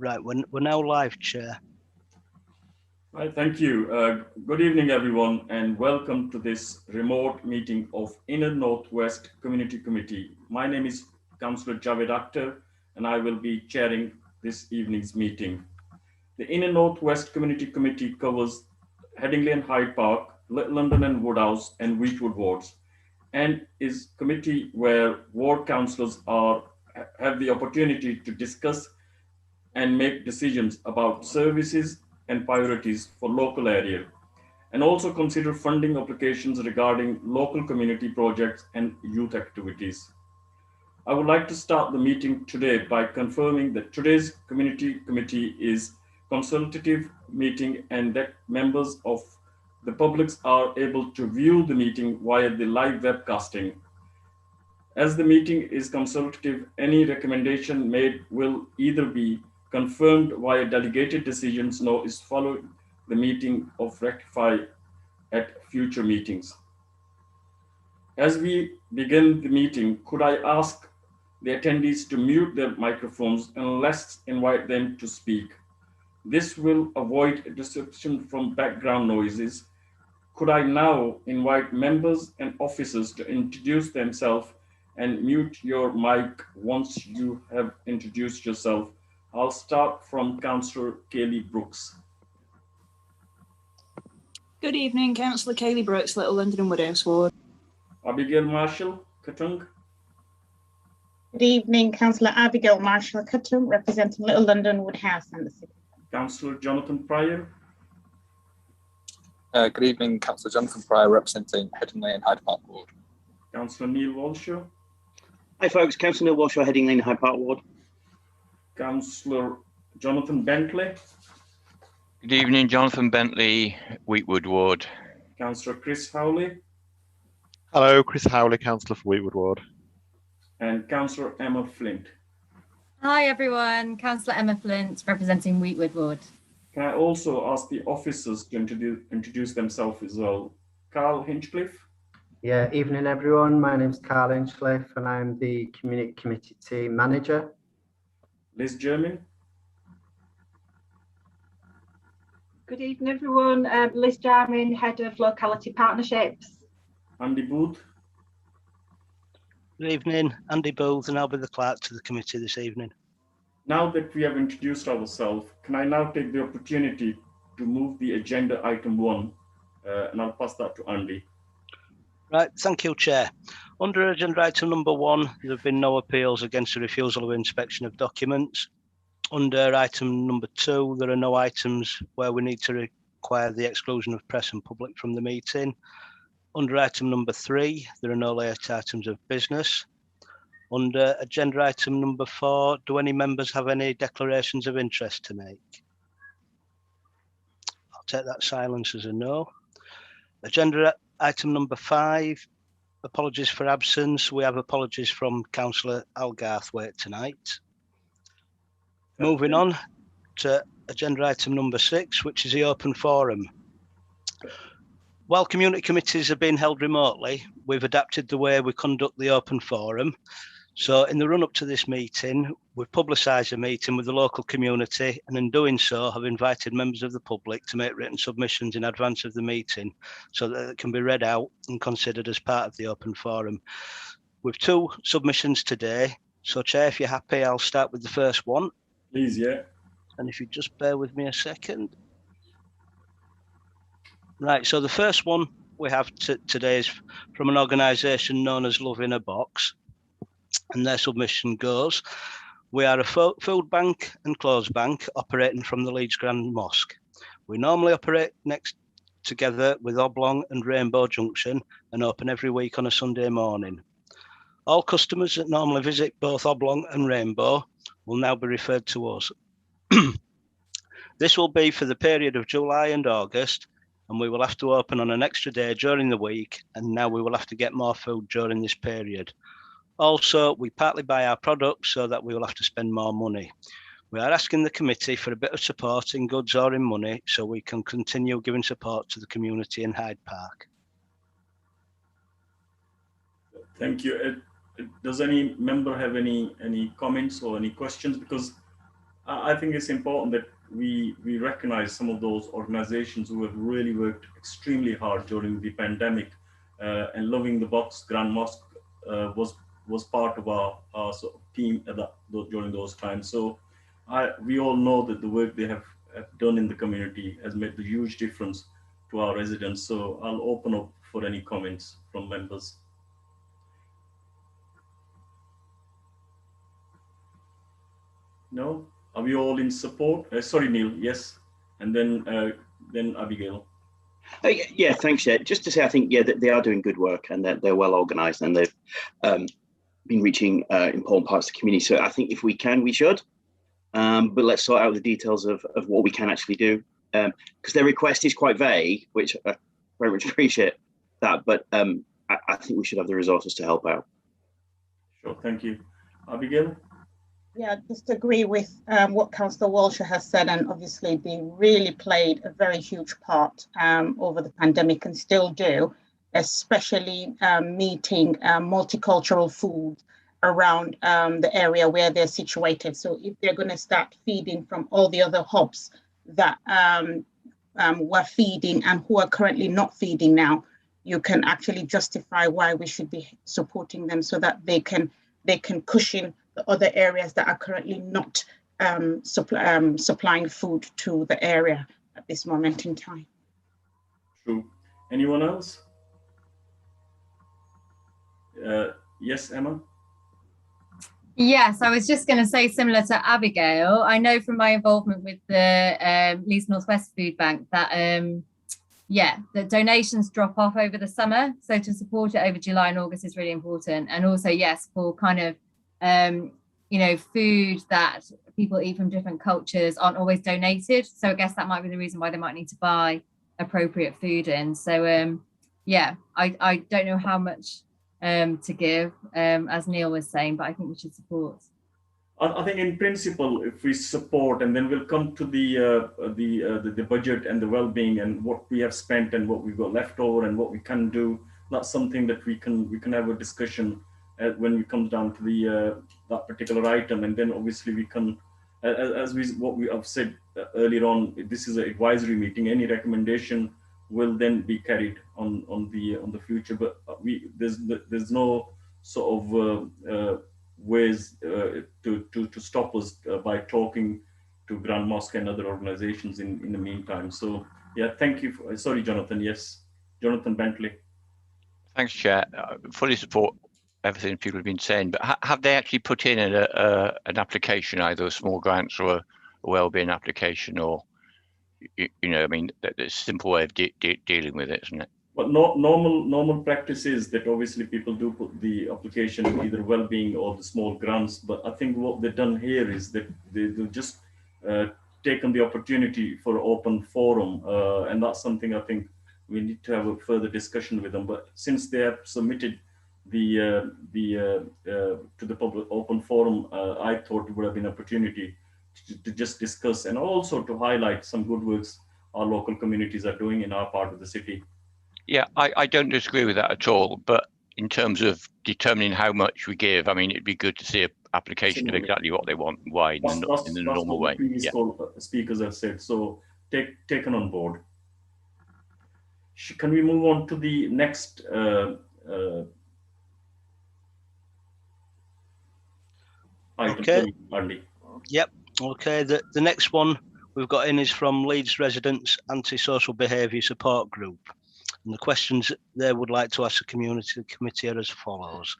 Right, we're now live, Chair. Right, thank you. Good evening, everyone, and welcome to this remote meeting of Inner Northwest Community Committee. My name is Councillor Javed Akhtar, and I will be chairing this evening's meeting. The Inner Northwest Community Committee covers Headingley and Hyde Park, Little London and Woodhouse, and Wheatwood wards, and is a committee where ward councillors have the opportunity to discuss and make decisions about services and priorities for local area, and also consider funding applications regarding local community projects and youth activities. I would like to start the meeting today by confirming that today's community committee is consultative meeting and that members of the public are able to view the meeting via the live webcasting. As the meeting is consultative, any recommendation made will either be confirmed via delegated decisions nor is followed the meeting of rectify at future meetings. As we begin the meeting, could I ask the attendees to mute their microphones and let's invite them to speak. This will avoid disruption from background noises. Could I now invite members and officers to introduce themselves and mute your mic once you have introduced yourself? I'll start from Councillor Kaylee Brooks. Good evening, Councillor Kaylee Brooks, Little London and Woodhouse ward. Abigail Marshall, Katung. Good evening, Councillor Abigail Marshall Katung, representing Little London, Woodhouse and the City. Councillor Jonathan Pryor. Good evening, Councillor Jonathan Pryor, representing Headingley and Hyde Park ward. Councillor Neil Walshaw. Hi folks, Councillor Neil Walshaw, Headingley and Hyde Park ward. Councillor Jonathan Bentley. Good evening, Jonathan Bentley, Wheatwood ward. Councillor Chris Howley. Hello, Chris Howley, Councillor for Wheatwood ward. And Councillor Emma Flint. Hi everyone, Councillor Emma Flint, representing Wheatwood ward. Can I also ask the officers to introduce themselves as well? Carl Hinchcliffe. Yeah, evening everyone. My name is Carl Hinchcliffe and I'm the Community Committee Team Manager. Liz Jermyn. Good evening everyone. Liz Jarmin, Head of Locality Partnerships. Andy Booth. Good evening, Andy Booth, and I'll be the clerk to the committee this evening. Now that we have introduced ourselves, can I now take the opportunity to move the agenda item 1, and I'll pass that to Andy. Right, thank you, Chair. Under agenda item number 1, there have been no appeals against the refusal of inspection of documents. Under item number 2, there are no items where we need to require the exclusion of press and public from the meeting. Under item number 3, there are no late items of business. Under agenda item number 4, do any members have any declarations of interest to make? I'll take that silence as a no. Agenda item number 5, apologies for absence. We have apologies from Councillor Al Garthwaite tonight. Moving on to agenda item number 6, which is the open forum. While community committees are being held remotely, we've adapted the way we conduct the open forum. So in the run-up to this meeting, we've publicised a meeting with the local community, and in doing so have invited members of the public to make written submissions in advance of the meeting so that it can be read out and considered as part of the open forum. We've 2 submissions today. So Chair, if you're happy, I'll start with the first one. Please, yeah. And if you just bear with me a second. Right, so the first one we have today is from an organisation known as Love in a Box, and their submission goes, we are a food bank and clothes bank operating from the Leeds Grand Mosque. We normally operate next together with Oblong and Rainbow Junction and open every week on a Sunday morning. All customers that normally visit both Oblong and Rainbow will now be referred to us. This will be for the period of July and August, and we will have to open on an extra day during the week, and now we will have to get more food during this period. Also, we partly buy our products so that we will have to spend more money. We are asking the committee for a bit of support in goods or in money so we can continue giving support to the community in Hyde Park. Thank you. Does any member have any comments or any questions? Because I think it's important that we recognize some of those organizations who have really worked extremely hard during the pandemic, and Loving the Box Grand Mosque was part of our sort of team during those times. So we all know that the work they have done in the community has made a huge difference to our residents. So I'll open up for any comments from members. No? Are we all in support? Sorry, Neil, yes. And then Abigail. Yeah, thanks, Chair. Just to say, I think, yeah, that they are doing good work and that they're well organised and they've been reaching important parts of the community. So I think if we can, we should. But let's sort out the details of what we can actually do. Because their request is quite vague, which I very much appreciate that. But I think we should have the resources to help out. Sure, thank you. Abigail? Yeah, just agree with what Councillor Walsh has said, and obviously they really played a very huge part over the pandemic and still do, especially meeting multicultural food around the area where they're situated. So if they're going to start feeding from all the other hubs that were feeding and who are currently not feeding now, you can actually justify why we should be supporting them so that they can cushion the other areas that are currently not supplying food to the area at this moment in time. True. Anyone else? Yes, Emma? Yes, I was just going to say, similar to Abigail, I know from my involvement with the Leeds North West Food Bank that the donations drop off over the summer. So to support it over July and August is really important. And also, yes, for kind of food that people eat from different cultures aren't always donated. So I guess that might be the reason why they might need to buy appropriate food in. So I don't know how much to give, as Neil was saying, but I think we should support. I think in principle, if we support, and then we'll come to the budget and the well-being and what we have spent and what we've got left over and what we can do. That's something that we can have a discussion when we come down to the that particular item, and then obviously we can, what we have said earlier on. This is an advisory meeting. Any recommendation will then be carried on the future. But there's no sort of ways to stop us by talking to Grand Mosque and other organizations in the meantime. So yeah, thank you. Sorry, Jonathan. Yes, Jonathan Bentley. Thanks, Chair. Fully support everything people have been saying, but have they actually put in an application, either a small grants or a wellbeing application, or I mean, that's a simple way of dealing with it, isn't it? But normal practice is that obviously people do put the application in either well-being or the small grants. But I think what they've done here is that they've just taken the opportunity for an open forum, and that's something I think we need to have a further discussion with them. But since they have submitted to the public open forum, I thought it would have been an opportunity to just discuss and also to highlight some good works our local communities are doing in our part of the city. Yeah, I don't disagree with that at all. But in terms of determining how much we give, I mean, it'd be good to see an application of exactly what they want, why in the normal way. Previous speakers have said, so taken on board. Can we move on to the next item? Okay. Andy. Yep. Okay. The next one we've got in is from Leeds Residents Antisocial Behaviour Support Group. And the questions they would like to ask the committee are as follows.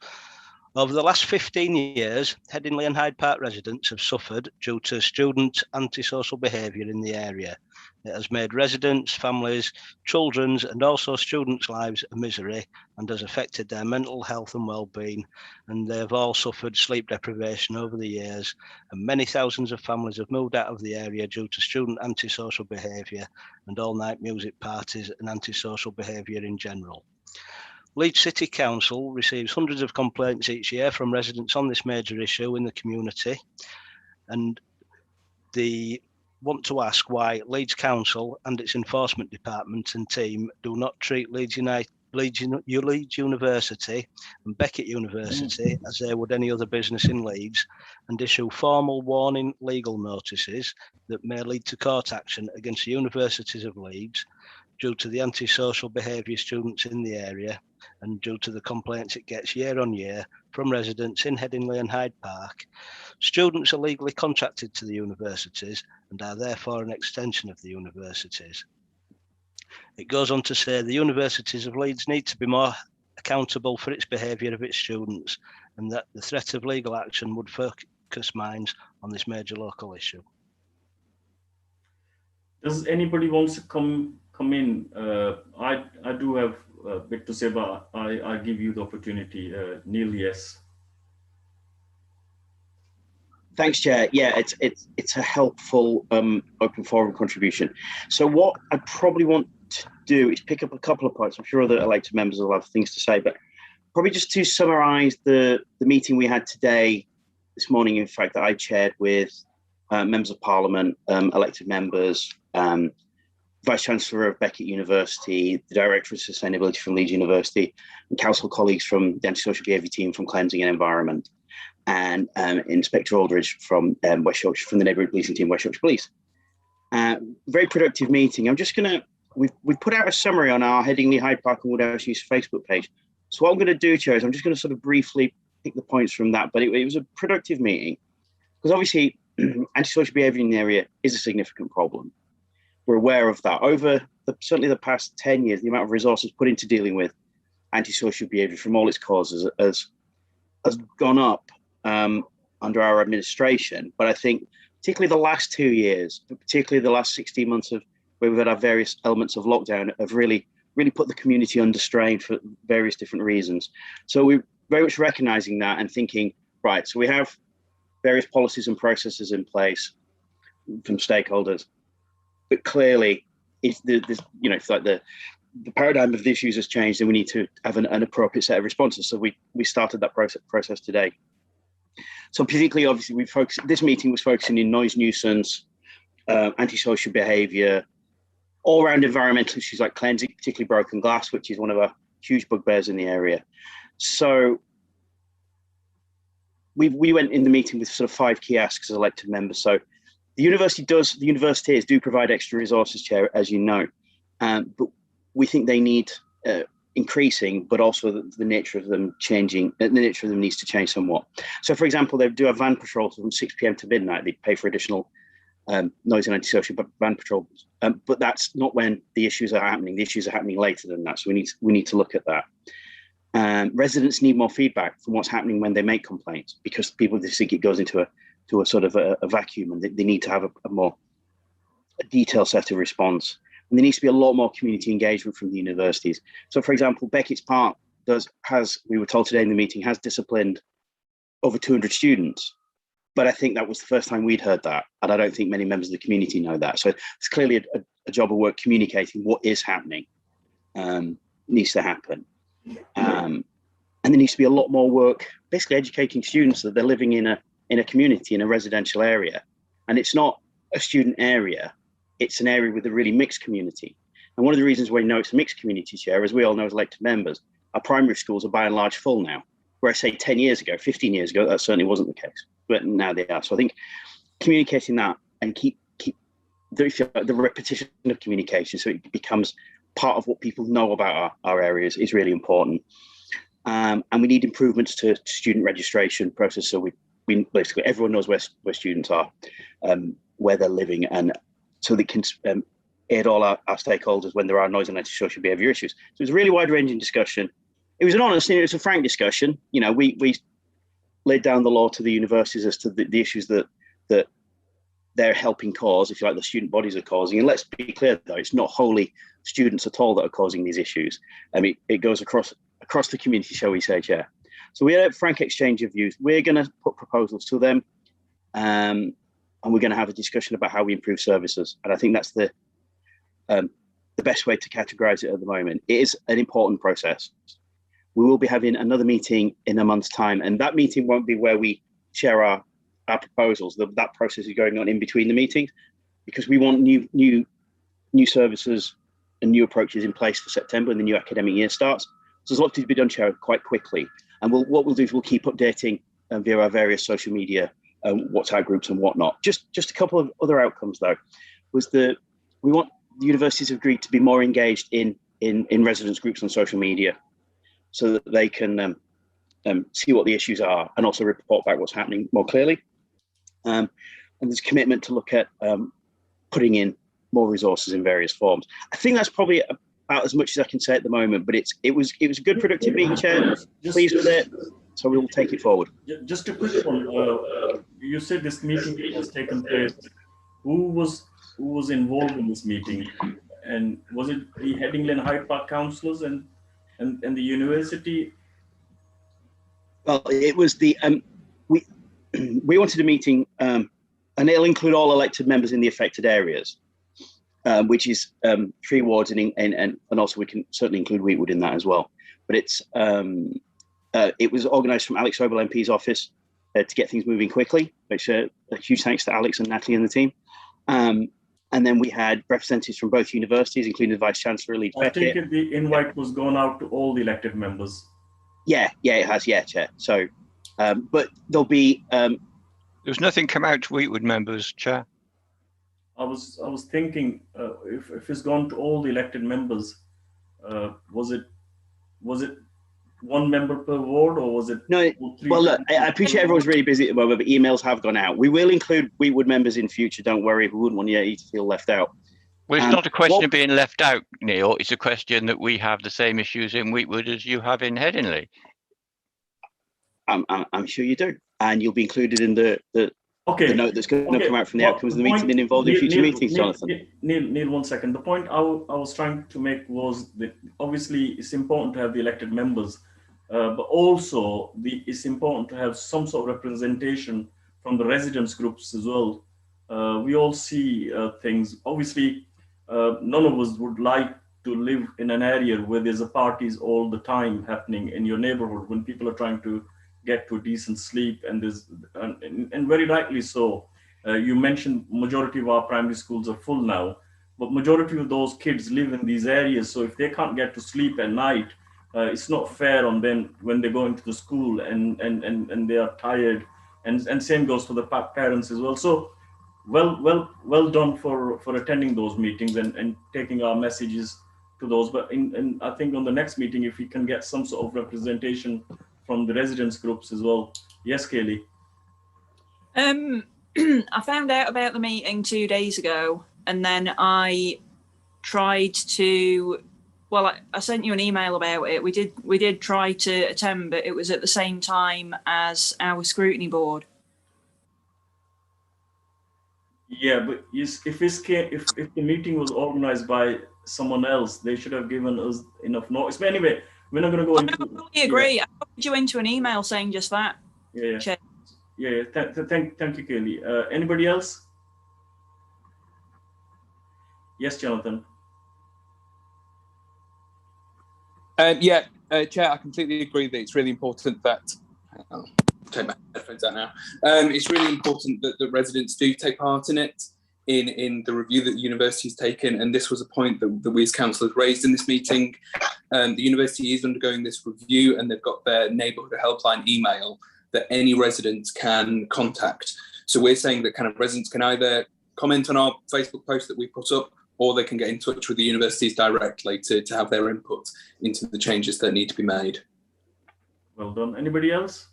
Over the last 15 years, Headingley and Hyde Park residents have suffered due to student antisocial behaviour in the area. It has made residents, families, children's and also students' lives a misery and has affected their mental health and well-being. And they have all suffered sleep deprivation over the years, and many thousands of families have moved out of the area due to student antisocial behaviour and all-night music parties and antisocial behaviour in general. Leeds City Council receives hundreds of complaints each year from residents on this major issue in the community, and they want to ask why Leeds Council and its enforcement department and team do not treat Leeds Leeds University and Beckett University, as they would any other business in Leeds, and issue formal warning legal notices that may lead to court action against the universities of Leeds due to the antisocial behaviour students in the area and due to the complaints it gets year on year from residents in Headingley and Hyde Park. Students are legally contracted to the universities and are therefore an extension of the universities. It goes on to say the universities of Leeds need to be more accountable for its behaviour of its students, and that the threat of legal action would focus minds on this major local issue. Does anybody wants to come in? I do have a bit to say, but I give you the opportunity. Neil, yes. Thanks, Chair. Yeah, it's a helpful open forum contribution. So what I probably want to do is pick up a couple of points. I'm sure other elected members will have things to say, but probably just to summarise the meeting we had today, this morning, in fact, that I chaired with members of Parliament, elected members, Vice Chancellor of Beckett University, the Director of Sustainability from Leeds University, and council colleagues from the Antisocial Behaviour Team from Cleansing and Environment, and Inspector Aldridge from West Yorkshire, from the Neighbourhood Policing Team, West Yorkshire Police. Very productive meeting. I'm just going to, we've put out a summary on our Headingley, Hyde Park and Woodhouse Youth Facebook page. So what I'm going to do, Chair, is I'm just going to sort of briefly pick the points from that, but it was a productive meeting because obviously antisocial behaviour in the area is a significant problem. We're aware of that. Over certainly the past 10 years, the amount of resources put into dealing with antisocial behaviour from all its causes has gone up under our administration. But I think particularly the last 2 years, particularly the last 16 months of where we've had our various elements of lockdown, have really put the community under strain for various different reasons. So we're very much recognising that and thinking, right, so we have various policies and processes in place from stakeholders, but clearly it's the paradigm of the issues has changed and we need to have an appropriate set of responses. So we started that process today. So particularly, obviously, this meeting was focusing in noise nuisance, antisocial behaviour, all around environmental issues like cleansing, particularly broken glass, which is one of our huge bugbears in the area. So we went in the meeting with sort of 5 key asks as elected members. So the universities do provide extra resources, Chair, as you know, but we think they need increasing, but also the nature of them changing. The nature of them needs to change somewhat. So, for example, they do a van patrol from 6 p.m. to midnight. They pay for additional noise and antisocial van patrols, but that's not when the issues are happening. The issues are happening later than that. So we need to look at that. Residents need more feedback from what's happening when they make complaints, because people just think it goes into a sort of a vacuum, and they need to have a more detailed set of response. And there needs to be a lot more community engagement from the universities. So, for example, Beckett's Park we were told today in the meeting, has disciplined over 200 students. But I think that was the first time we'd heard that. And I don't think many members of the community know that. So it's clearly a job of work communicating what is happening, needs to happen. And there needs to be a lot more work, basically educating students that they're living in a community, in a residential area. And it's not a student area. It's an area with a really mixed community. And one of the reasons why we know it's a mixed community, Chair, as we all know as elected members, our primary schools are by and large full now. Where I say 10 years ago, 15 years ago, that certainly wasn't the case, but now they are. So I think communicating that and keep the repetition of communication, so it becomes part of what people know about our areas, is really important. And we need improvements to student registration process. So we basically, everyone knows where students are, where they're living, and so they can aid all our stakeholders when there are noise and antisocial behaviour issues. So it's a really wide-ranging discussion. It was an honest, it was a frank discussion. You know, we laid down the law to the universities as to the issues that they're helping cause, if you like, the student bodies are causing. And let's be clear, though, it's not wholly students at all that are causing these issues. I mean, it goes across the community, shall we say, Chair. So we had a frank exchange of views. We're going to put proposals to them, and we're going to have a discussion about how we improve services. And I think that's the best way to categorise it at the moment. It is an important process. We will be having another meeting in a month's time, and that meeting won't be where we share our proposals. That process is going on in between the meetings, because we want new services and new approaches in place for September when the new academic year starts. So there's a lot to be done, Chair, quite quickly. And what we'll do is we'll keep updating via our various social media, WhatsApp groups and whatnot. Just a couple of other outcomes though, was we want the universities have agreed to be more engaged in residence groups on social media, so that they can see what the issues are and also report back what's happening more clearly. And there's a commitment to look at putting in more resources in various forms. I think that's probably about as much as I can say at the moment, but it was a good productive meeting, Chair. Pleased with it, so we'll take it forward. Just a quick one. You said this meeting has taken place. Who was involved in this meeting, and was it the Headingley and Hyde Park councillors and the university? Well, it was the we wanted a meeting, and it'll include all elected members in the affected areas, which is 3 wards, and also we can certainly include Wheatwood in that as well. But it was organised from Alex Sobel MP's office to get things moving quickly, which a huge thanks to Alex and Natalie and the team. And then we had representatives from both universities, including the Vice Chancellor, Leeds Beckett. I think the invite was gone out to all the elected members. Yeah, it has, yeah, Chair. So, but there'll be... There's nothing come out to Wheatwood members, Chair. I was thinking if it's gone to all the elected members, was it 1 member per ward, or was it? No, well, look, I appreciate everyone's really busy at the moment, but emails have gone out. We will include Wheatwood members in future. Don't worry, we wouldn't want you to feel left out. Well, it's not a question of being left out, Neil. It's a question that we have the same issues in Wheatwood as you have in Headingley. I'm sure you do, and you'll be included in the note that's going to come out from the outcomes of the meeting and involved in future meetings, Jonathan. Neil, 1 second. The point I was trying to make was that obviously it's important to have the elected members, but also it's important to have some sort of representation from the residents groups as well. We all see things. Obviously, none of us would like to live in an area where there's parties all the time happening in your neighborhood when people are trying to get to a decent sleep, and very rightly so. You mentioned majority of our primary schools are full now, but majority of those kids live in these areas. So if they can't get to sleep at night, it's not fair on them when they go into the school and they are tired, and same goes for the parents as well. So well done for attending those meetings and taking our messages to those. But I think on the next meeting, if we can get some sort of representation from the residents groups as well. Yes, Kaylee. I found out about the meeting 2 days ago, and then I tried to. Well, I sent you an email about it. We did try to attend, but it was at the same time as our scrutiny board. Yeah, but if the meeting was organised by someone else, they should have given us enough notice. But anyway, we're not going to go into. I fully agree. Yeah. I copied you into an email saying just that. Yeah. Thank you, Kaylee. Anybody else? Yes, Jonathan. Chair, I completely agree that it's really important that. I'll take my headphones out now. It's really important that the residents do take part in it, in the review that the university has taken, and this was a point that we as councillors raised in this meeting. The university is undergoing this review, and they've got their neighbourhood helpline email that any residents can contact. So we're saying that kind of residents can either comment on our Facebook post that we put up, or they can get in touch with the universities directly to have their input into the changes that need to be made. Well done. Anybody else?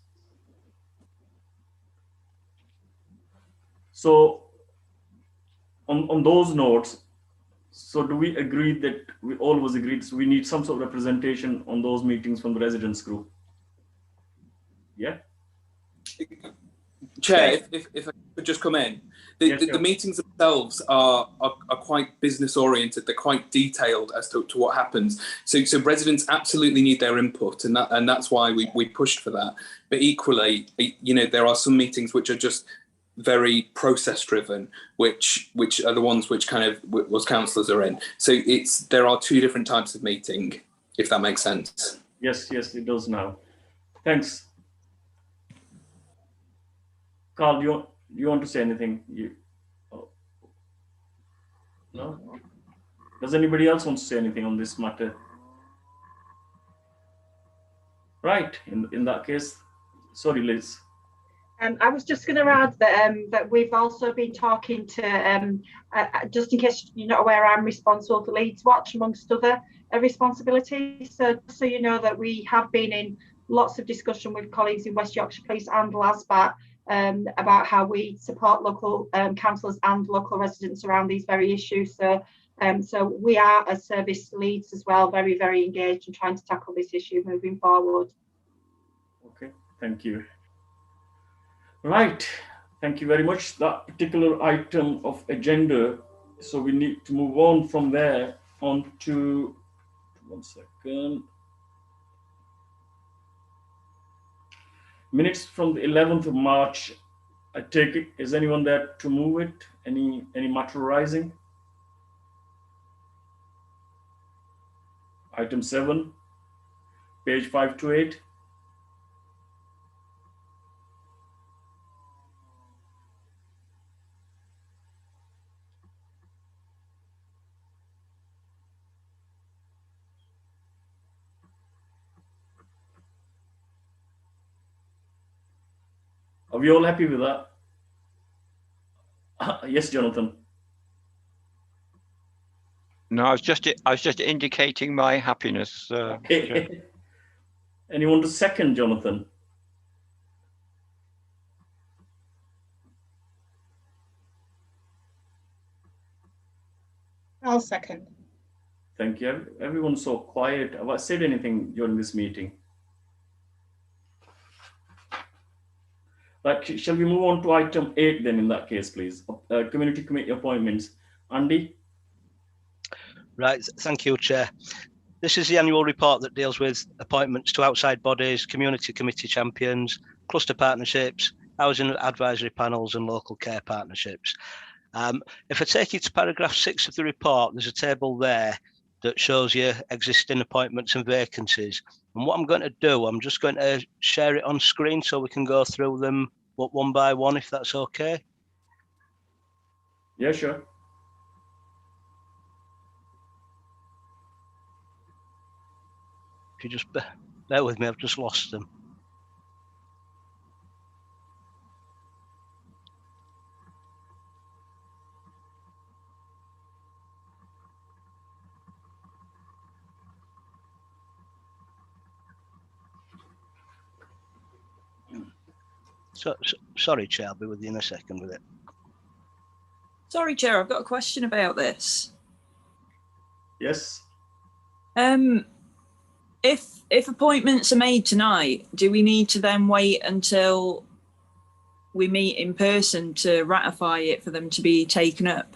So on those notes, so do we agree that we always agreed so we need some sort of representation on those meetings from the residents group? Yeah. Chair, if I could just come in, the meetings themselves are quite business oriented. They're quite detailed as to what happens. So residents absolutely need their input, and that's why we pushed for that. But equally, there are some meetings which are just very process driven, which are the ones which kind of was councillors are in. So there are 2 different types of meeting, if that makes sense. Yes, it does now. Thanks. Carl, do you want to say anything? No? Does anybody else want to say anything on this matter? Right, in that case, sorry, Liz. I was just going to add that we've also been talking to, just in case you're not aware, I'm responsible for Leeds Watch amongst other responsibilities. So you know that we have been in lots of discussion with colleagues in West Yorkshire Police and LASBAT about how we support local councillors and local residents around these very issues. So we are, as Service Leeds as well, very, very engaged in trying to tackle this issue moving forward. Okay, thank you. Right, thank you very much. That particular item of agenda, so we need to move on from there on to, 1 second. Minutes from the 11th of March. I take it, is anyone there to move it? Any matter arising? Item 7, page 5 to 8. Are we all happy with that? Yes, Jonathan. No, I was just indicating my happiness. Okay. Anyone to second, Jonathan? I'll second. Thank you. Everyone's so quiet. Have I said anything during this meeting? Right, shall we move on to item 8 then in that case, please? Community committee appointments. Andy? Right, thank you, Chair. This is the annual report that deals with appointments to outside bodies, community committee champions, cluster partnerships, housing advisory panels and local care partnerships. If I take you to paragraph 6 of the report, there's a table there that shows you existing appointments and vacancies. And what I'm going to do, I'm just going to share it on screen so we can go through them one by one, if that's okay. Yeah, sure. If you just bear with me, I've just lost them. Sorry, Chair, I'll be with you in a second with it. Sorry, Chair, I've got a question about this. Yes. If appointments are made tonight, do we need to then wait until we meet in person to ratify it for them to be taken up?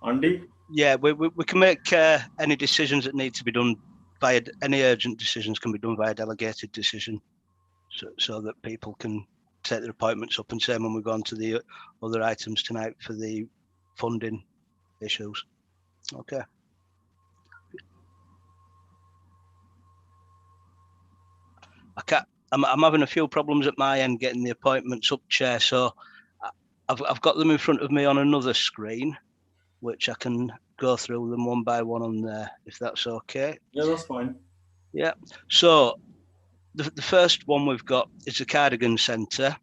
Andy? Yeah, we can make any decisions that need to be done via, any urgent decisions can be done via delegated decision, so that people can take their appointments up, and same when we go on to the other items tonight for the funding issues. Okay. I'm having a few problems at my end getting the appointments up, Chair, so I've got them in front of me on another screen, which I can go through them one by one on there, if that's okay. Yeah, that's fine. Yeah, so the first one we've got is the Cardigan Centre,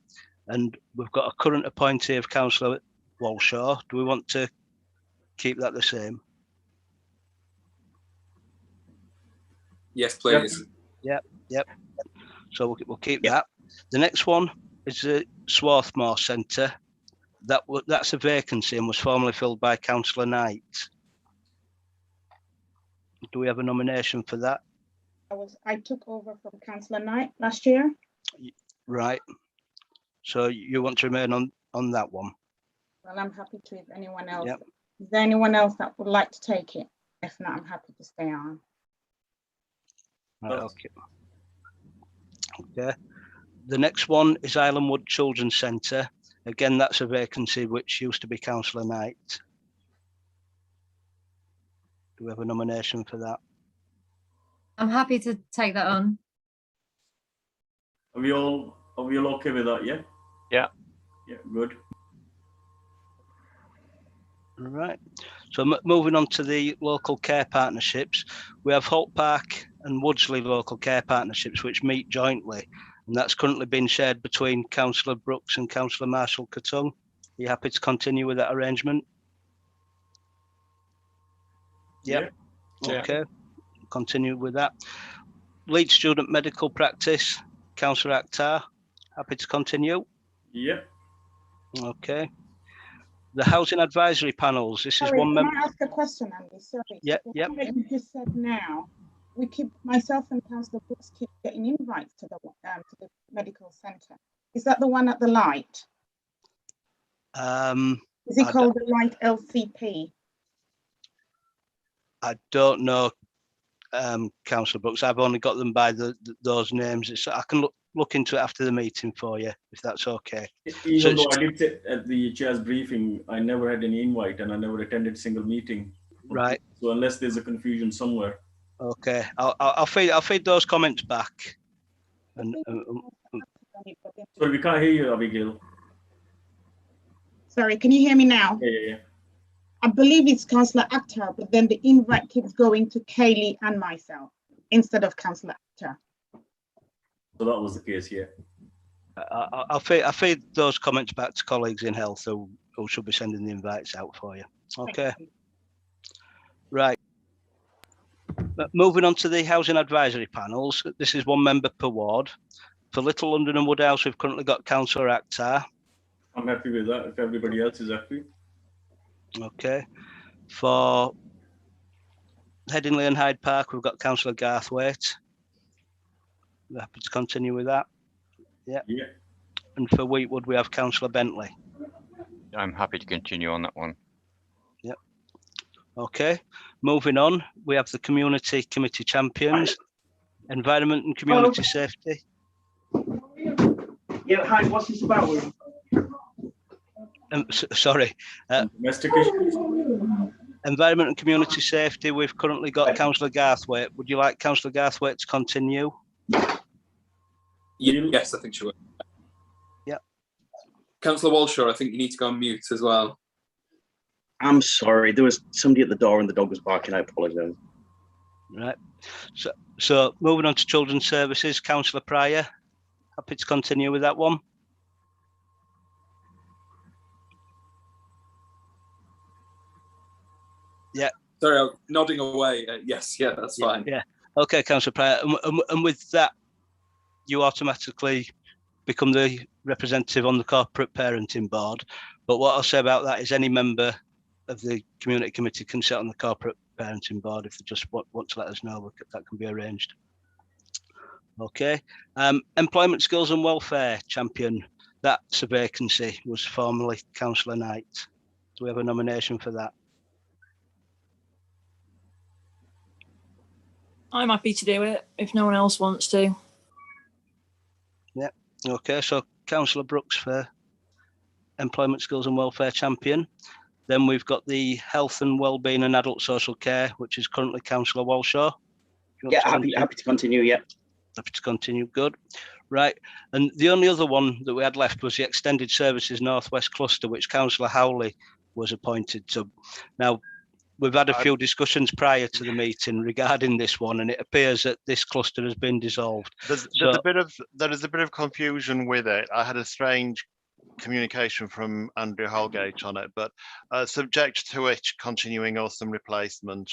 and we've got a current appointee of Councillor Walshaw. Do we want to keep that the same? Yes, please. Yep. So we'll keep that. The next one is the Swarthmore Centre. That's a vacancy and was formerly filled by Councillor Knight. Do we have a nomination for that? I took over from Councillor Knight last year. Right. So you want to remain on that one? Well, I'm happy to if anyone else. Yep. Is there anyone else that would like to take it? If not, I'm happy to stay on. Right, okay. Okay. The next one is Islandwood Children's Centre. Again, that's a vacancy which used to be Councillor Knight. Do we have a nomination for that? I'm happy to take that on. Are we all okay with that? Yeah. Yeah. Yeah. Good. Right. So moving on to the local care partnerships, we have Holt Park and Woodsley local care partnerships, which meet jointly, and that's currently been shared between Councillor Brooks and Councillor Marshall Katung. Are you happy to continue with that arrangement? Yep. Yeah. Okay. Continue with that. Leeds Student Medical Practice, Councillor Akhtar, happy to continue? Yeah. Okay. The Housing Advisory Panels, this is Sorry, one can member. I ask a question, Andy? Sorry. Yeah, The yeah. one that you just said now, we keep, myself and Councillor Brooks keep getting invites to the medical centre. Is that the one at the light? Is it called the Light LCP? I don't know, Councillor Brooks. I've only got them by those names. I can look into it after the meeting for you, if that's okay. Even though I did say at the chair's briefing, I never had any invite and I never attended a single meeting. Right. So unless there's a confusion somewhere. Okay, I'll feed those comments back. And, Sorry, we can't hear you, Abigail. Sorry, can you hear me now? Yeah. I believe it's Councillor Akhtar, but then the invite keeps going to Kaylee and myself instead of Councillor Akhtar. So that was the case, yeah. I'll feed those comments back to colleagues in health who should be sending the invites out for you. Okay. Right. Moving on to the housing advisory panels. This is one member per ward. For Little London and Woodhouse, we've currently got Councillor Akhtar. I'm happy with that if everybody else is happy. Okay. For Headingley and Hyde Park, we've got Councillor Garthwaite. We're happy to continue with that. Yeah. And for Wheatwood, we have Councillor Bentley. I'm happy to continue on that one. Yep. Okay. Moving on, we have the Community Committee Champions, Environment and Community Safety. Yeah, hi, what's this about? Sorry. Domestic issues. Environment and Community Safety, we've currently got Councillor Garthwaite. Would you like Councillor Garthwaite to continue? Yes, I think she would. Yeah. Councillor Walshaw, I think you need to go on mute as well. I'm sorry, there was somebody at the door and the dog was barking. I apologise. Right. So moving on to Children's Services, Councillor Pryor, happy to continue with that one? Yeah. Sorry, I was nodding away. Yes, yeah, that's fine. Yeah. Okay, Councillor Pryor. And with that, you automatically become the representative on the Corporate Parenting Board. But what I'll say about that is any member of the Community Committee can sit on the Corporate Parenting Board if they just want to let us know. That can be arranged. Okay. Employment Skills and Welfare Champion. That's a vacancy, was formerly Councillor Knight. Do we have a nomination for that? I'm happy to do it if no one else wants to. Yeah. Okay. So Councillor Brooks for Employment Skills and Welfare Champion. Then we've got the Health and Wellbeing and Adult Social Care, which is currently Councillor Walshaw. Yeah, happy to continue. Yeah. Happy to continue. Good. Right. And the only other one that we had left was the Extended Services Northwest Cluster, which Councillor Howley was appointed to. Now, we've had a few discussions prior to the meeting regarding this one, and it appears that this cluster has been dissolved. There is a bit of confusion with it. I had a strange communication from Andrew Holgate on it, but subject to it continuing or some replacement,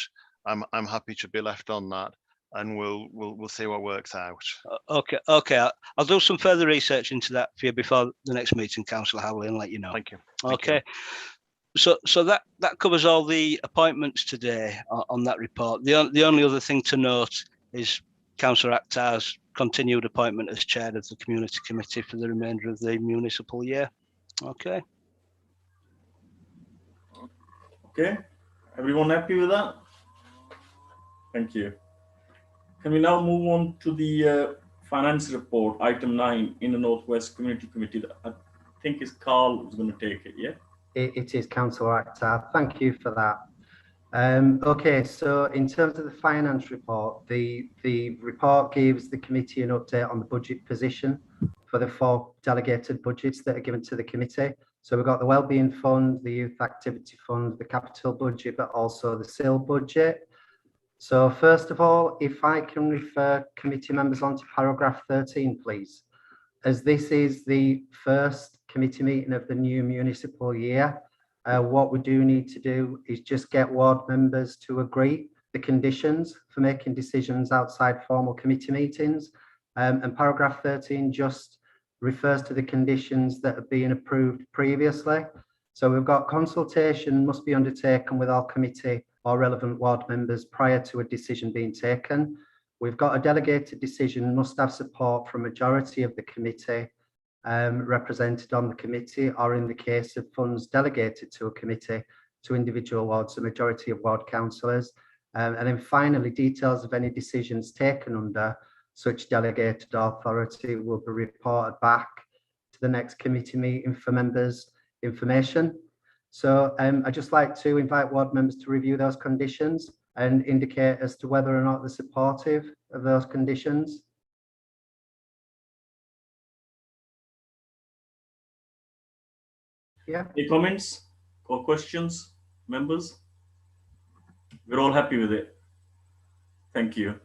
I'm happy to be left on that, and we'll see what works out. Okay. I'll do some further research into that for you before the next meeting, Councillor Howley, and let you know. Thank you. Okay. So that covers all the appointments today on that report. The only other thing to note is Councillor Akhtar's continued appointment as chair of the Community Committee for the remainder of the municipal year. Okay. Okay. Everyone happy with that? Thank you. Can we now move on to the finance report, item 9 in the Northwest Community Committee? I think it's Carl who's going to take it, yeah? It is Councillor Akhtar. Thank you for that. Okay, so in terms of the finance report, the report gives the committee an update on the budget position for the 4 delegated budgets that are given to the committee. So we've got the Wellbeing Fund, the Youth Activity Fund, the capital budget, but also the SIL budget. So first of all, if I can refer committee members on to paragraph 13, please. As this is the first committee meeting of the new municipal year, what we do need to do is just get ward members to agree the conditions for making decisions outside formal committee meetings. And paragraph 13 just refers to the conditions that have been approved previously. So we've got consultation must be undertaken with all committee or relevant ward members prior to a decision being taken. We've got a delegated decision must have support from a majority of the committee represented on the committee, or in the case of funds delegated to a committee to individual wards, a majority of ward councillors. And then finally, details of any decisions taken under such delegated authority will be reported back to the next committee meeting for members' information. So I'd just like to invite ward members to review those conditions and indicate as to whether or not they're supportive of those conditions. Yeah. Any comments or questions, members? We're all happy with it. Thank you.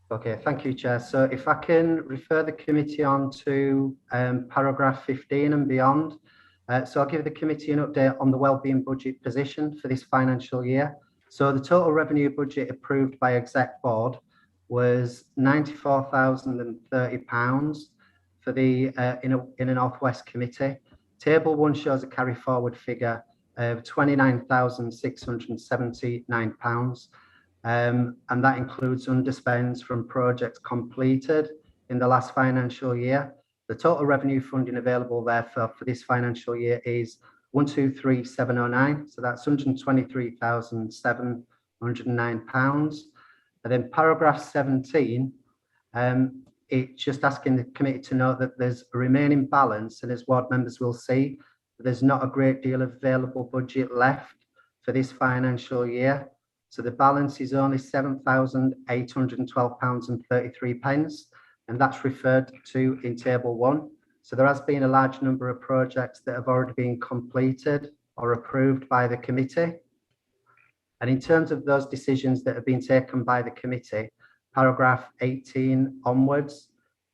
Okay, thank you, Chair. So if I can refer the committee on to paragraph 15 and beyond. So I'll give the committee an update on the wellbeing budget position for this financial year. So the total revenue budget approved by Exec Board was £94,030 for the Inner North West Committee. Table 1 shows a carry forward figure of £29,679. And that includes underspends from projects completed in the last financial year. The total revenue funding available therefore for this financial year is 123,709. So that's £123,709. And then paragraph 17, it's just asking the committee to note that there's a remaining balance, and as ward members will see, there's not a great deal of available budget left for this financial year. So the balance is only £7,812.33, and that's referred to in table 1. So there has been a large number of projects that have already been completed or approved by the committee. And in terms of those decisions that have been taken by the committee, paragraph 18 onwards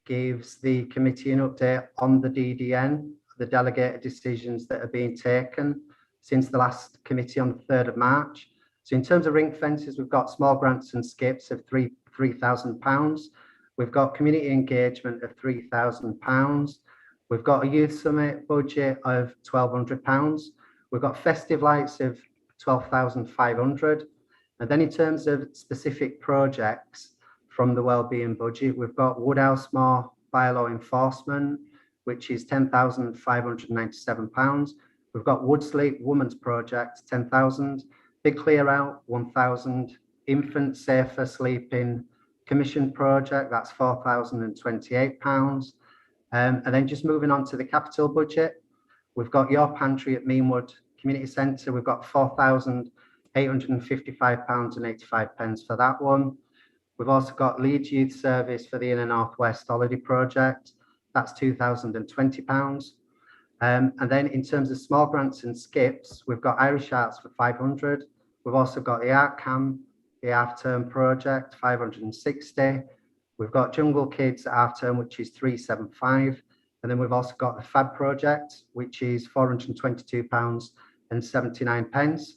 gives the committee an update on the DDN, the delegated decisions that are being taken since the last committee on the 3rd of March. So in terms of ring fences, we've got small grants and skips of £3,000. We've got community engagement of £3,000. We've got a youth summit budget of £1,200. We've got festive lights of £12,500. And then in terms of specific projects from the wellbeing budget, we've got Woodhousemore bylaw enforcement, which is £10,597. We've got Woodsley Women's Project, 10,000. Big Clear Out, 1,000. Infant Safer Sleeping Commission Project, that's £4,028. And then just moving on to the capital budget, we've got Your Pantry at Meanwood Community Centre. We've got £4,855.85 for that one. We've also got Leeds Youth Service for the Inner North West Holiday Project. That's £2,020. And then in terms of small grants and skips, we've got Irish Arts for 500. We've also got the Art Camp, the Half Term Project, 560. We've got Jungle Kids at Half Term, which is 375. And then we've also got the Fab Project, which is £422.79.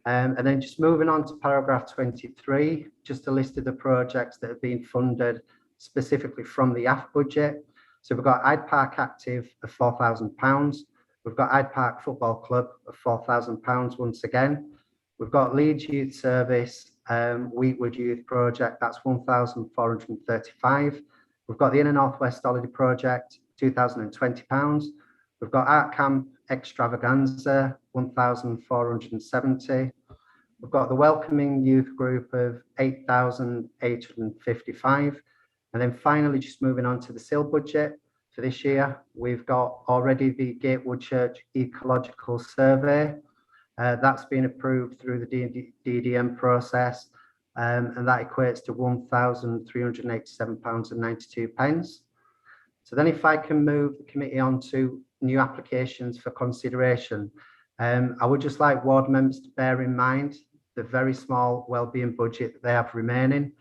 And then just moving on to paragraph 23, just a list of the projects that have been funded specifically from the AF budget. So we've got Hyde Park Active of £4,000. We've got Hyde Park Football Club of £4,000 once again. We've got Leeds Youth Service, Wheatwood Youth Project, that's £1,435. We've got the Inner North West Holiday Project, £2,020. We've got Art Camp Extravaganza, £1,470. We've got the Welcoming Youth Group of £8,855. And then finally, just moving on to the SIL budget for this year, we've got already the Gatewood Church Ecological Survey. That's been approved through the DDM process, and that equates to £1,387.92. So then if I can move the committee on to new applications for consideration. I would just like ward members to bear in mind the very small wellbeing budget that they have remaining.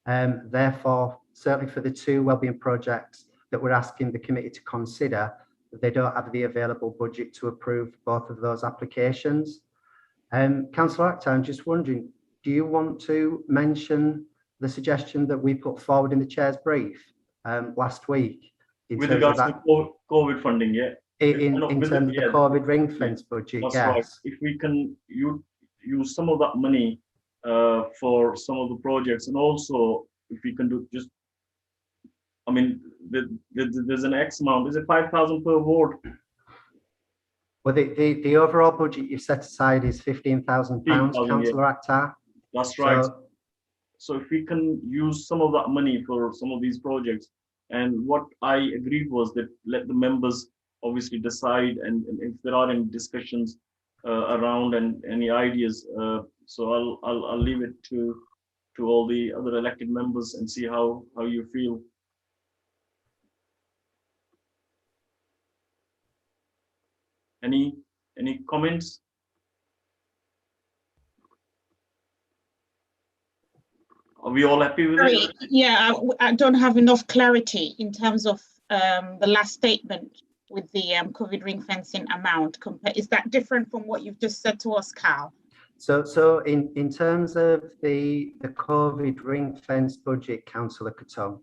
Therefore, certainly for the 2 wellbeing projects that we're asking the committee to consider, they don't have the available budget to approve both of those applications. Councillor Akhtar, I'm just wondering, do you want to mention the suggestion that we put forward in the chair's brief last week? With regards to COVID funding, yeah. In terms of the COVID ring fence budget, that's yes. Right. If we can use some of that money for some of the projects, and also if we can do just, I mean, there's an X amount. Is it 5,000 per ward? Well, the overall budget you've set aside is £15,000, Councillor Akhtar. That's right. So if we can use some of that money for some of these projects, and what I agreed was that let the members obviously decide, and if there are any discussions around and any ideas, so I'll leave it to all the other elected members and see how you feel. Any comments? Are we all happy with it? Yeah, I don't have enough clarity in terms of the last statement with the COVID ring fencing amount. Is that different from what you've just said to us, Carl? So in terms of the COVID ring fence budget, Councillor Katong,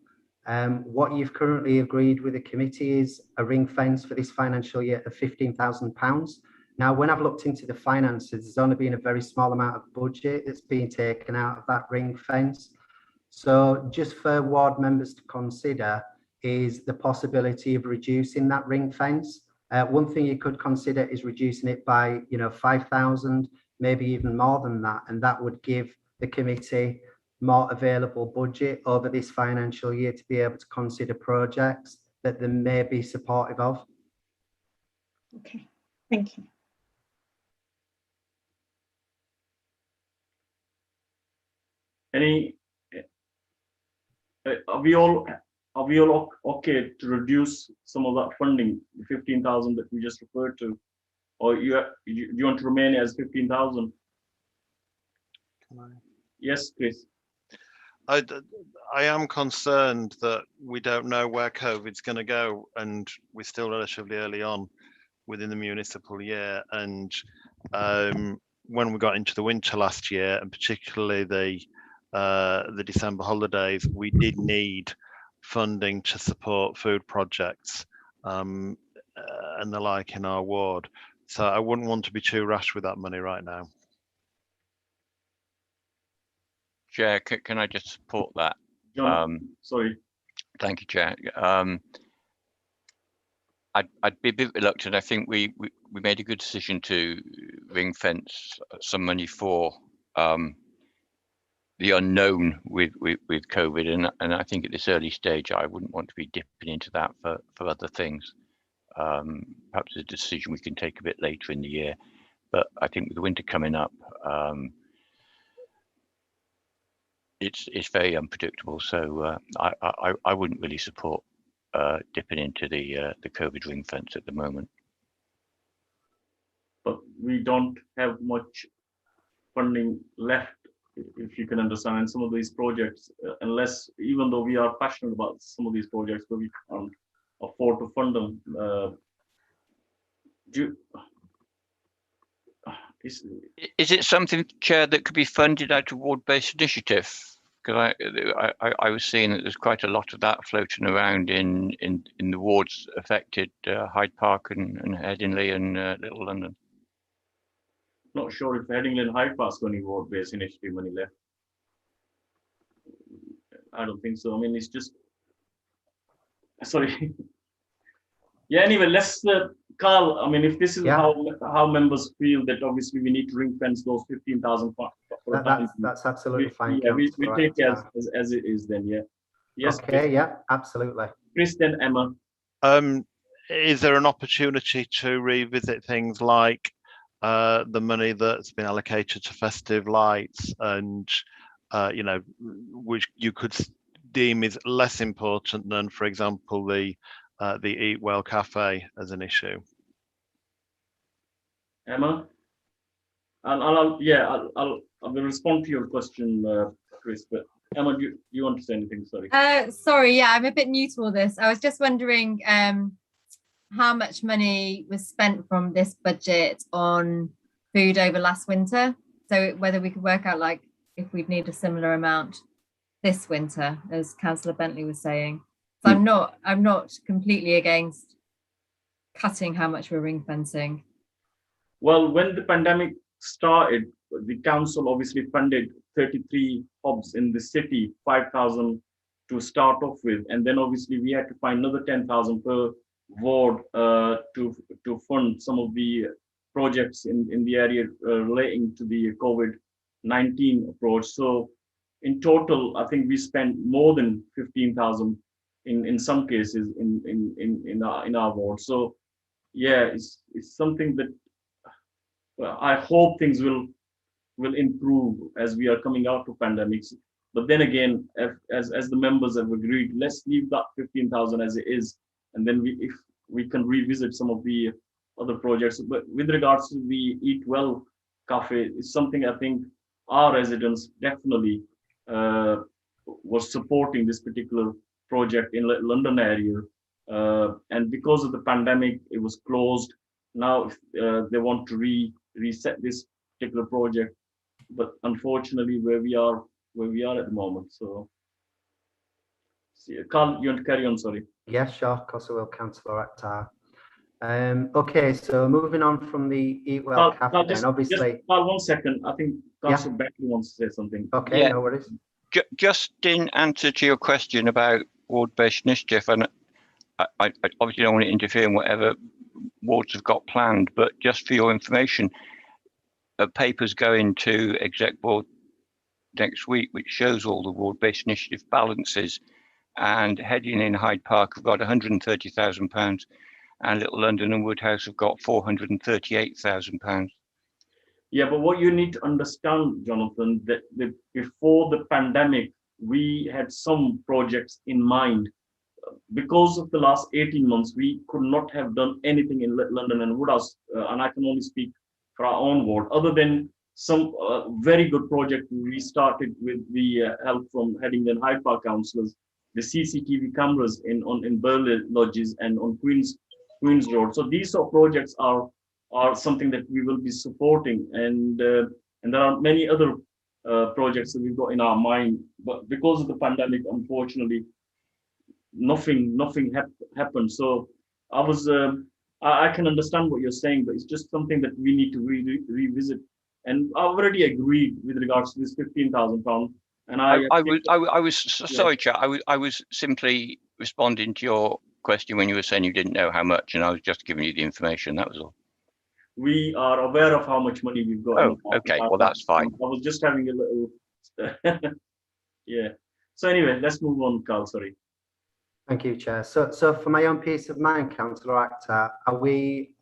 what you've currently agreed with the committee is a ring fence for this financial year of £15,000. Now, when I've looked into the finances, there's only been a very small amount of budget that's been taken out of that ring fence. So just for ward members to consider is the possibility of reducing that ring fence. One thing you could consider is reducing it by, 5,000, maybe even more than that, and that would give the committee more available budget over this financial year to be able to consider projects that they may be supportive of. Okay, thank you. Are we all okay to reduce some of that funding, the 15,000 that we just referred to, or you want to remain as 15,000? Yes, Chris. I am concerned that we don't know where COVID's going to go, and we're still relatively early on within the municipal year. And when we got into the winter last year, and particularly the December holidays, we did need funding to support food projects and the like in our ward. So I wouldn't want to be too rash with that money right now. Chair, can I just support that? John, sorry. Thank you, Chair. I'd be a bit reluctant. I think we made a good decision to ring fence some money for the unknown with COVID, and I think at this early stage I wouldn't want to be dipping into that for other things. Perhaps a decision we can take a bit later in the year, but I think with the winter coming up, it's very unpredictable. So I wouldn't really support dipping into the COVID ring fence at the moment. But we don't have much funding left, if you can understand, some of these projects, unless, even though we are passionate about some of these projects, but we can't afford to fund them. Is it something, Chair, that could be funded out of ward-based initiative? Because I was seeing that there's quite a lot of that floating around in the wards affected, Hyde Park and Headingley and Little London. Not sure if Headingley and Hyde Park's got any ward-based initiative money left. I don't think so. I mean, it's just, sorry. Yeah, anyway, let's, Carl, I mean, if this is how members feel, that obviously we need to ring fence those 15,000. That's absolutely fine. Yeah, we take it as it is then, yeah. Yes. Okay, Chris. Yeah, absolutely. Chris, then Emma. Is there an opportunity to revisit things like the money that's been allocated to festive lights and, which you could deem is less important than, for example, the the Eat Well Cafe as an issue. Emma, I'll respond to your question, Chris. But Emma, do you want to say anything? Sorry. Sorry, yeah, I'm a bit new to all this. I was just wondering how much money was spent from this budget on food over last winter. So whether we could work out like if we'd need a similar amount this winter, as Councillor Bentley was saying. So I'm not completely against cutting how much we're ring fencing. Well, when the pandemic started, the council obviously funded 33 hubs in the city, 5,000 to start off with, and then obviously we had to find another 10,000 per ward to fund some of the projects in the area relating to the COVID-19 approach. So in total, I think we spent more than 15,000 in some cases in our ward. So yeah, it's something that I hope things will improve as we are coming out of pandemics. But then again, as the members have agreed, let's leave that 15,000 as it is, and then if we can revisit some of the other projects. But with regards to the Eat Well Cafe, it's something I think our residents definitely was supporting this particular project in London area, and because of the pandemic, it was closed. Now they want to reset this particular project, but unfortunately, where we are at the moment. So, Carl, you want to carry on? Sorry. Yes, sure. Of course I will, Councillor Akhtar. Okay, so moving on from the Eat Well Cafe, then obviously. Carl, 1 second. I think Councillor Bentley wants to say something. Okay, yeah. No worries. Just in answer to your question about ward-based initiative, and I obviously don't want to interfere in whatever wards have got planned, but just for your information, a paper's going to Exec Board next week, which shows all the ward-based initiative balances. And Heading in Hyde Park have got £130,000, and Little London and Woodhouse have got £438,000. Yeah, but what you need to understand, Jonathan, that before the pandemic, we had some projects in mind. Because of the last 18 months, we could not have done anything in London and Woodhouse, and I can only speak for our own ward, other than some very good project we started with the help from Heading and Hyde Park councillors, the CCTV cameras in Burley Lodges and on Queen's Road. So these sort of projects are something that we will be supporting, and there are many other projects that we've got in our mind. But because of the pandemic, unfortunately, nothing happened. So I can understand what you're saying, but it's just something that we need to revisit. And I've already agreed with regards to this £15,000. And I was sorry, Chair. I was simply responding to your question when you were saying you didn't know how much, and I was just giving you the information. That was all. We are aware of how much money we've got. Oh, okay. Well, that's fine. I was just having a little. Yeah. So anyway, let's move on, Carl. Sorry. Thank you, Chair. So for my own peace of mind, Councillor Akhtar, are we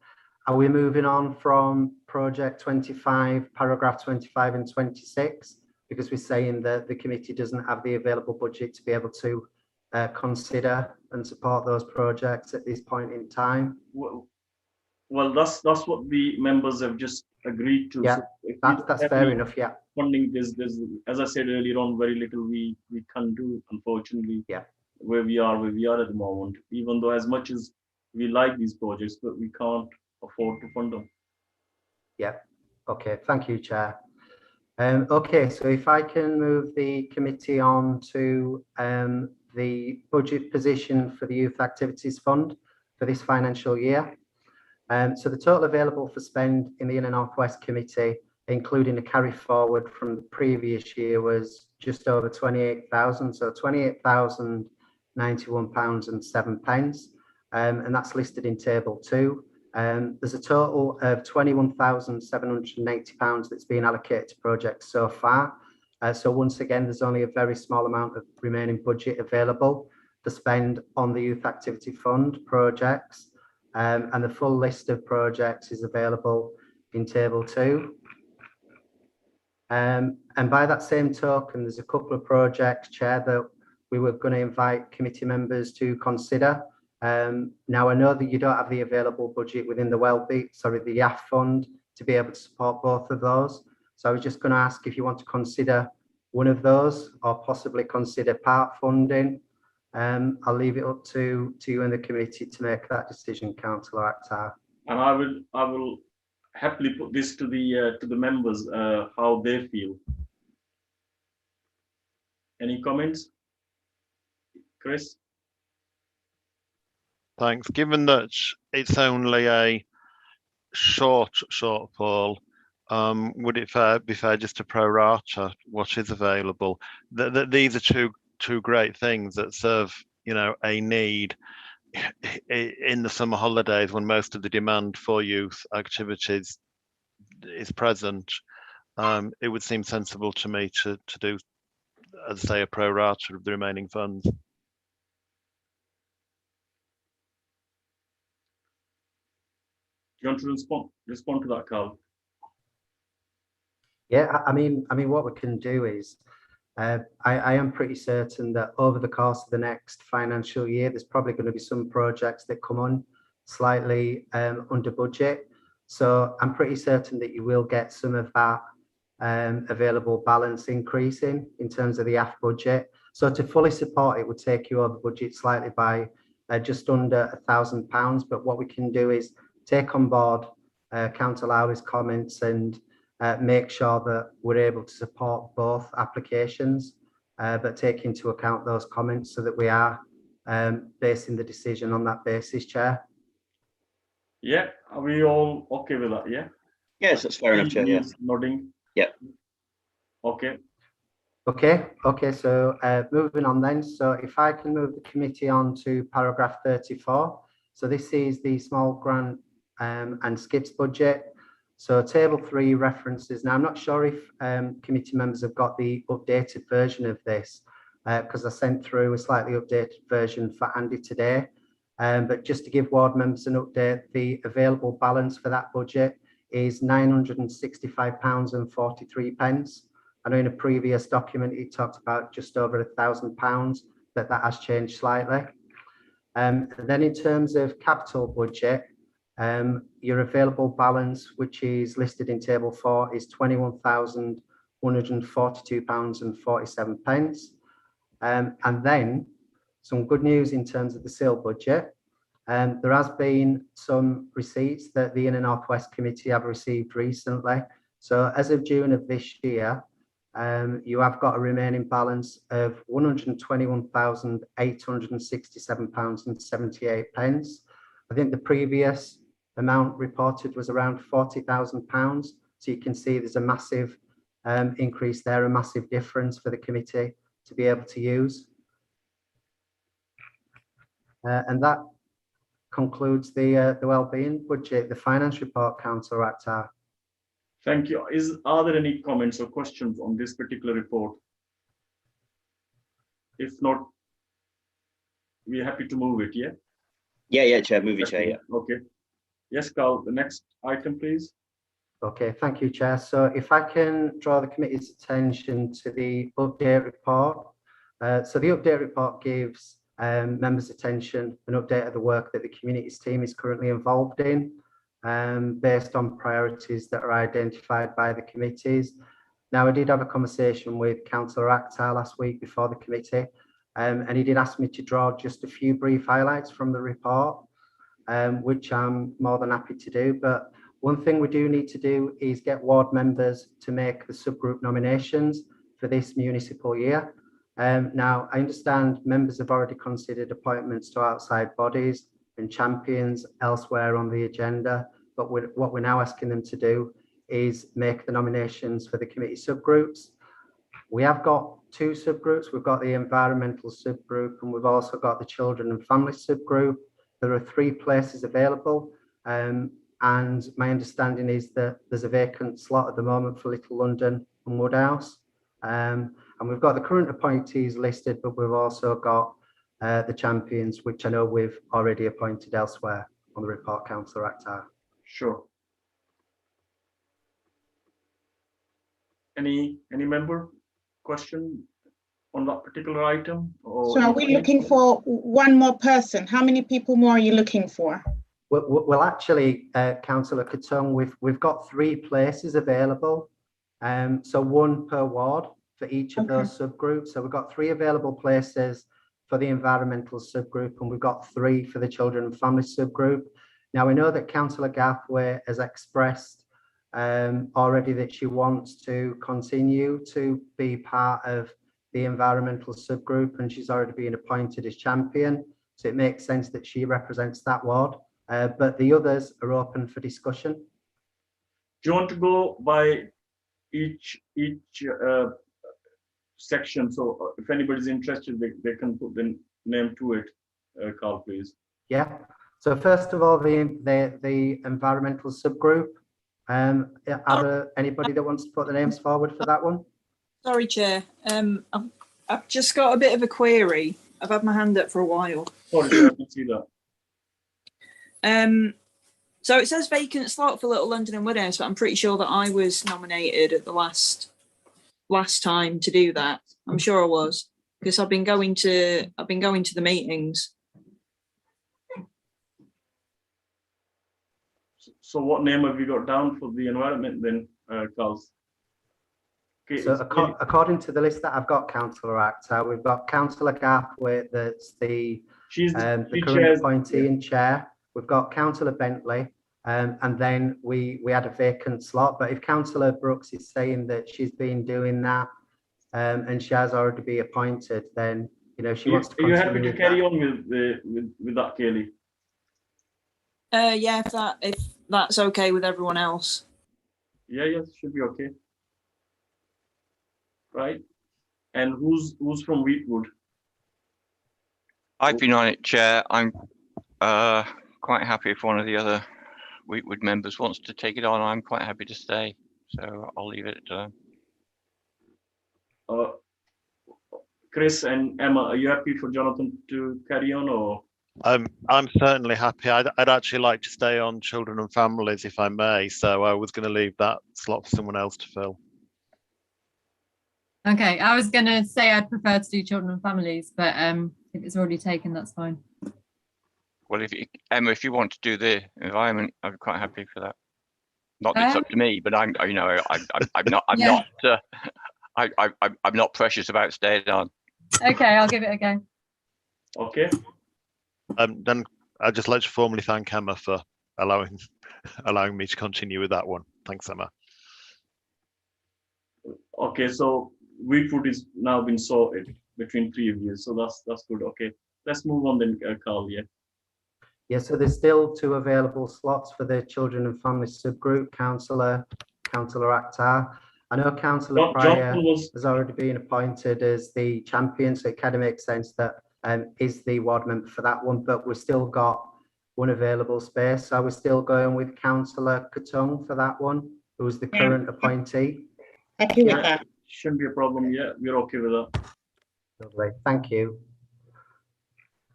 moving on from project 25, paragraph 25 and 26? Because we're saying that the committee doesn't have the available budget to be able to consider and support those projects at this point in time. Well, that's what the members have just agreed to. Yeah, so that's fair enough. Yeah. Funding, there's as I said earlier on, very little we can do, unfortunately. Yeah. Where we are at the moment, even though as much as we like these projects, but we can't afford to fund them. Yeah. Okay. Thank you, Chair. Okay, so if I can move the committee on to the budget position for the Youth Activities Fund for this financial year. So the total available for spend in the Inner North West Committee, including a carry forward from the previous year, was just over 28,000. So £28,091.07, and that's listed in Table 2. There's a total of £21,780 that's been allocated to projects so far. So once again, there's only a very small amount of remaining budget available to spend on the Youth Activity Fund projects, and the full list of projects is available in Table 2. And by that same token, there's a couple of projects, Chair, that we were going to invite committee members to consider Now I know that you don't have the available budget within the the YAF fund to be able to support both of those. So I was just going to ask if you want to consider one of those or possibly consider part funding. I'll leave it up to you and the committee to make that decision, Councillor Akhtar. And I will happily put this to the members how they feel. Any comments, Chris? Thanks. Given that it's only a short shortfall, would it be fair just to prorata what is available? These are two great things that serve, you know, a need in the summer holidays when most of the demand for youth activities is present. It would seem sensible to me to do, as I say, a prorata of the remaining funds. Do you want to respond to that, Carl? Yeah, I mean, what we can do is, I am pretty certain that over the course of the next financial year, there's probably going to be some projects that come on slightly under budget. So I'm pretty certain that you will get some of that available balance increasing in terms of the YAF budget. So to fully support it would take you over budget slightly by just under £1,000. But what we can do is take on board Councillor Lowry's comments and make sure that we're able to support both applications, but take into account those comments so that we are basing the decision on that basis, Chair. Yeah, are we all okay with that? Yeah. Yes, that's fair enough, Chair. Yeah. Nodding. Yeah. Okay. Okay. So moving on then. So if I can move the committee on to paragraph 34. So this is the small grant and skips budget. So table 3 references. Now I'm not sure if committee members have got the updated version of this because I sent through a slightly updated version for Andy today. But just to give ward members an update, the available balance for that budget is £965.43. I know in a previous document it talked about just over £1,000, but that has changed slightly. And then in terms of capital budget, your available balance, which is listed in table 4, is £21,142.47. And then some good news in terms of the sale budget. There has been some receipts that the Inner North West Committee have received recently. So as of June of this year, you have got a remaining balance of £121,867.78. I think the previous amount reported was around £40,000. So you can see there's a massive increase there, a massive difference for the committee to be able to use. And that concludes the wellbeing budget, the finance report, Councillor Akhtar. Thank you. Are there any comments or questions on this particular report? If not, we're happy to move it, yeah? Yeah, Chair, move it, Chair, yeah. Okay. Yes, Carl, the next item, please. Okay, thank you, Chair. So if I can draw the committee's attention to the update report. So the update report gives members' attention an update of the work that the communities team is currently involved in, based on priorities that are identified by the committees. Now, I did have a conversation with Councillor Akhtar last week before the committee, and he did ask me to draw just a few brief highlights from the report, which I'm more than happy to do. But one thing we do need to do is get ward members to make the subgroup nominations for this municipal year. Now, I understand members have already considered appointments to outside bodies and champions elsewhere on the agenda, but what we're now asking them to do is make the nominations for the committee subgroups. We have got 2 subgroups. We've got the environmental subgroup and we've also got the children and family subgroup. There are 3 places available, and my understanding is that there's a vacant slot at the moment for Little London and Woodhouse. And we've got the current appointees listed, but we've also got the champions, which I know we've already appointed elsewhere on the report, Councillor Akhtar. Sure. Any member question on that particular item? Or So are we looking for one more person? How many people more are you looking for? Well, actually, Councillor Katung, we've got 3 places available. So 1 per ward for each of those subgroups. So we've got 3 available places for the environmental subgroup, and we've got 3 for the children and family subgroup. Now, we know that Councillor Gathway has expressed already that she wants to continue to be part of the environmental subgroup, and she's already been appointed as champion. So it makes sense that she represents that ward, but the others are open for discussion. Do you want to go by each section? So if anybody's interested, they can put the name to it. Carl, please. Yeah. So first of all, the environmental subgroup. Are there anybody that wants to put the names forward for that one? Sorry, Chair. I've just got a bit of a query. I've had my hand up for a while. Sorry, I can see that. So it says vacant slot for Little London and Woodhouse, but I'm pretty sure that I was nominated at the last time to do that. I'm sure I was, because I've been going to the meetings. So what name have you got down for the environment then, Carl? Okay, so according to the list that I've got, Councillor Akhtar, we've got Councillor Gathway, that's the current appointee and chair. We've got Councillor Bentley, and then we had a vacant slot. But if Councillor Brooks is saying that she's been doing that and she has already been appointed, then she wants to continue. Are you happy to carry on with that, Kaylee? Yeah, if that's okay with everyone else. Yeah, should be okay. Right. And who's from Wheatwood? I've been on it, Chair. I'm quite happy if one of the other Wheatwood members wants to take it on. I'm quite happy to stay, so I'll leave it to them. Chris and Emma, are you happy for Jonathan to carry on, or? I'm certainly happy. I'd actually like to stay on children and families if I may, so I was going to leave that slot for someone else to fill. Okay, I was going to say I'd prefer to do children and families, but if it's already taken, that's fine. Well, Emma, if you want to do the environment, I'm quite happy for that. Not that it's up to me, but I'm not precious about staying on. Okay, I'll give it a go. Okay. Then I'd just like to formally thank Emma for allowing me to continue with that one. Thanks, Emma. Okay, so Wheatwood is now been sorted between 3 of you, so that's good. Okay, let's move on then, Carl. Yeah, so there's still 2 available slots for the children and family subgroup. Councillor Akhtar. I know Councillor Pryor has already been appointed as the champion, so it kind of makes sense that is the ward member for that one, but we've still got 1 available space. So we're still going with Councillor Katung for that one, who's the current appointee. Happy with that. Shouldn't be a problem. Yeah, we're okay with that. Lovely, thank you.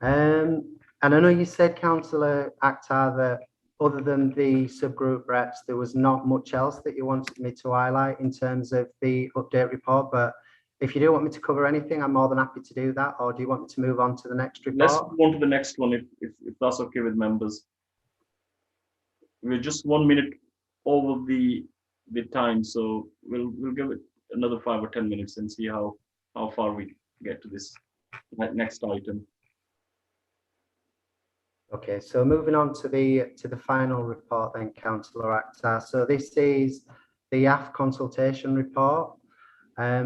And I know you said, Councillor Akhtar, that other than the subgroup reps, there was not much else that you wanted me to highlight in terms of the update report, but if you do want me to cover anything, I'm more than happy to do that. Or do you want me to move on to the next report? Let's move on to the next one, if that's okay with members. We're just 1 minute over the time, so we'll give it another 5 or 10 minutes and see how far we get to this next item. Okay, so moving on to the final report then, Councillor Akhtar. So this is the AF consultation report.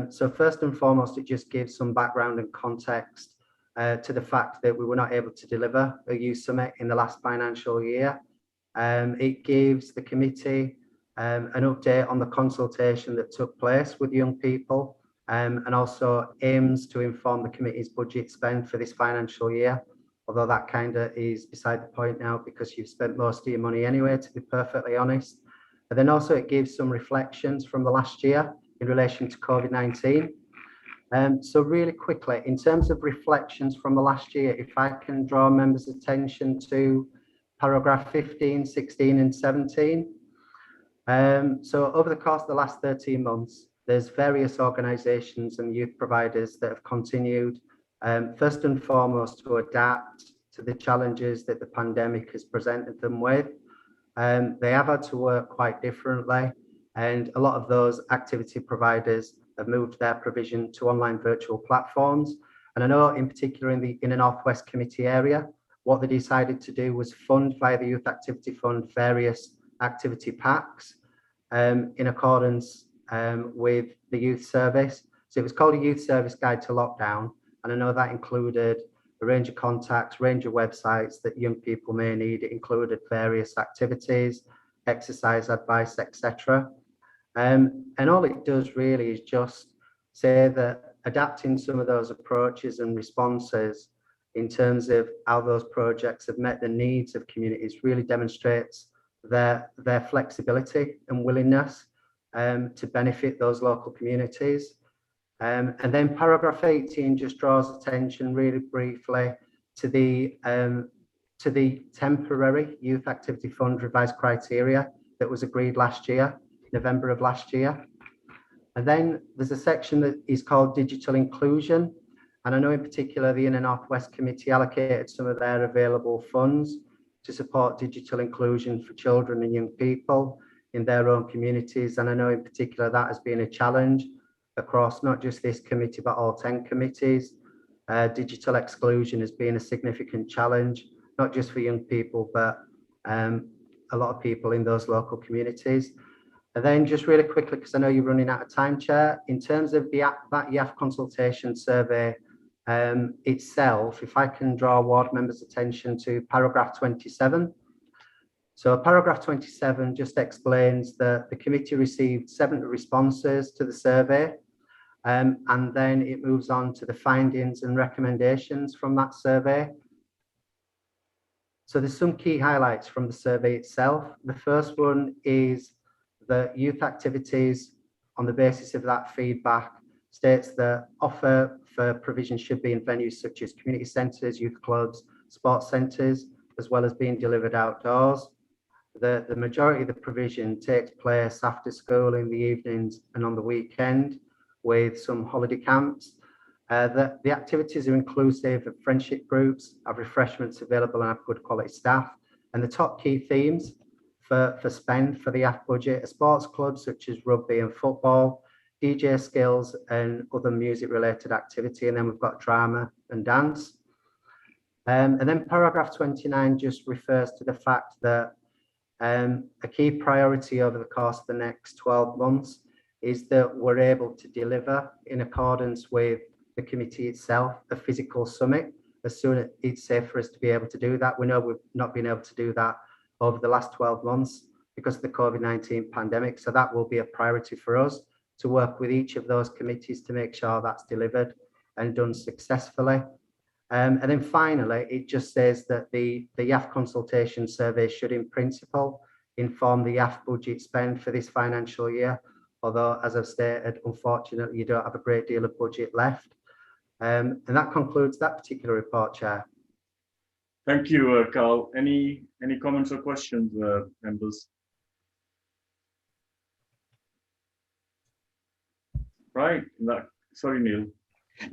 So first and foremost, it just gives some background and context to the fact that we were not able to deliver a youth summit in the last financial year. It gives the committee an update on the consultation that took place with young people, and also aims to inform the committee's budget spend for this financial year, although that kind of is beside the point now because you've spent most of your money anyway, to be perfectly honest. And then also it gives some reflections from the last year in relation to COVID-19. So really quickly, in terms of reflections from the last year, if I can draw members' attention to paragraph 15, 16 and 17. So over the course of the last 13 months, there's various organisations and youth providers that have continued, first and foremost, to adapt to the challenges that the pandemic has presented them with. They have had to work quite differently, and a lot of those activity providers have moved their provision to online virtual platforms. And I know in particular in the Inner North West Committee area, what they decided to do was fund via the Youth Activity Fund various activity packs in accordance with the youth service. So it was called a Youth Service Guide to Lockdown. And I know that included a range of contacts, range of websites that young people may need. It included various activities, exercise advice, etc. And all it does really is just say that adapting some of those approaches and responses in terms of how those projects have met the needs of communities really demonstrates their flexibility and willingness to benefit those local communities. And then paragraph 18 just draws attention really briefly to the temporary Youth Activity Fund revised criteria that was agreed last year, November of last year. And then there's a section that is called digital inclusion. And I know in particular the Inner North West Committee allocated some of their available funds to support digital inclusion for children and young people in their own communities. And I know in particular that has been a challenge across not just this committee, but all 10 committees. Digital exclusion has been a significant challenge, not just for young people, but a lot of people in those local communities. And then just really quickly, because I know you're running out of time, Chair, in terms of that YAF consultation survey itself, if I can draw ward members' attention to paragraph 27. So paragraph 27 just explains that the committee received 70 responses to the survey, and then it moves on to the findings and recommendations from that survey. So there's some key highlights from the survey itself. The first one is that youth activities, on the basis of that feedback, states that offer for provision should be in venues such as community centres, youth clubs, sports centres, as well as being delivered outdoors. The majority of the provision takes place after school in the evenings and on the weekend, with some holiday camps. The activities are inclusive of friendship groups, have refreshments available and have good quality staff. And the top key themes for spend for the YAF budget are sports clubs such as rugby and football, DJ skills and other music related activity. And then we've got drama and dance. And then paragraph 29 just refers to the fact that a key priority over the course of the next 12 months is that we're able to deliver in accordance with the committee itself, a physical summit, as soon as it's safe for us to be able to do that. We know we've not been able to do that over the last 12 months because of the COVID-19 pandemic. So that will be a priority for us to work with each of those committees to make sure that's delivered and done successfully. And then finally, it just says that the YAF consultation survey should in principle inform the YAF budget spend for this financial year. Although, as I've stated, unfortunately, you don't have a great deal of budget left. And that concludes that particular report, Chair. Thank you, Carl. Any comments or questions, members? Right. Sorry, Neil.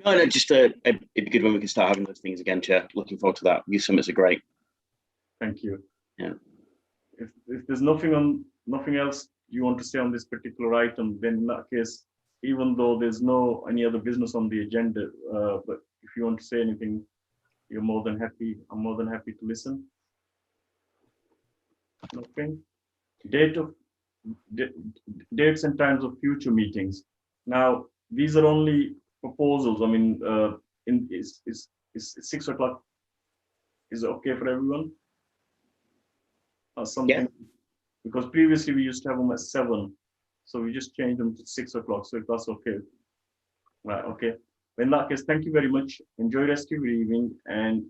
No, just it'd be good when we can start having those things again, Chair. Looking forward to that. Youth summits are great. Thank you. Yeah. If there's nothing else you want to say on this particular item, then in that case, even though there's no any other business on the agenda, but if you want to say anything, you're more than happy. I'm more than happy to listen. Okay. Dates and times of future meetings. Now, these are only proposals. I mean, is 6 o'clock? Is it okay for everyone? Or something? Yeah. Because previously we used to have them at 7, so we just changed them to 6 o'clock. So if that's okay, right? Okay. In that case, thank you very much. Enjoy the rest of your evening, and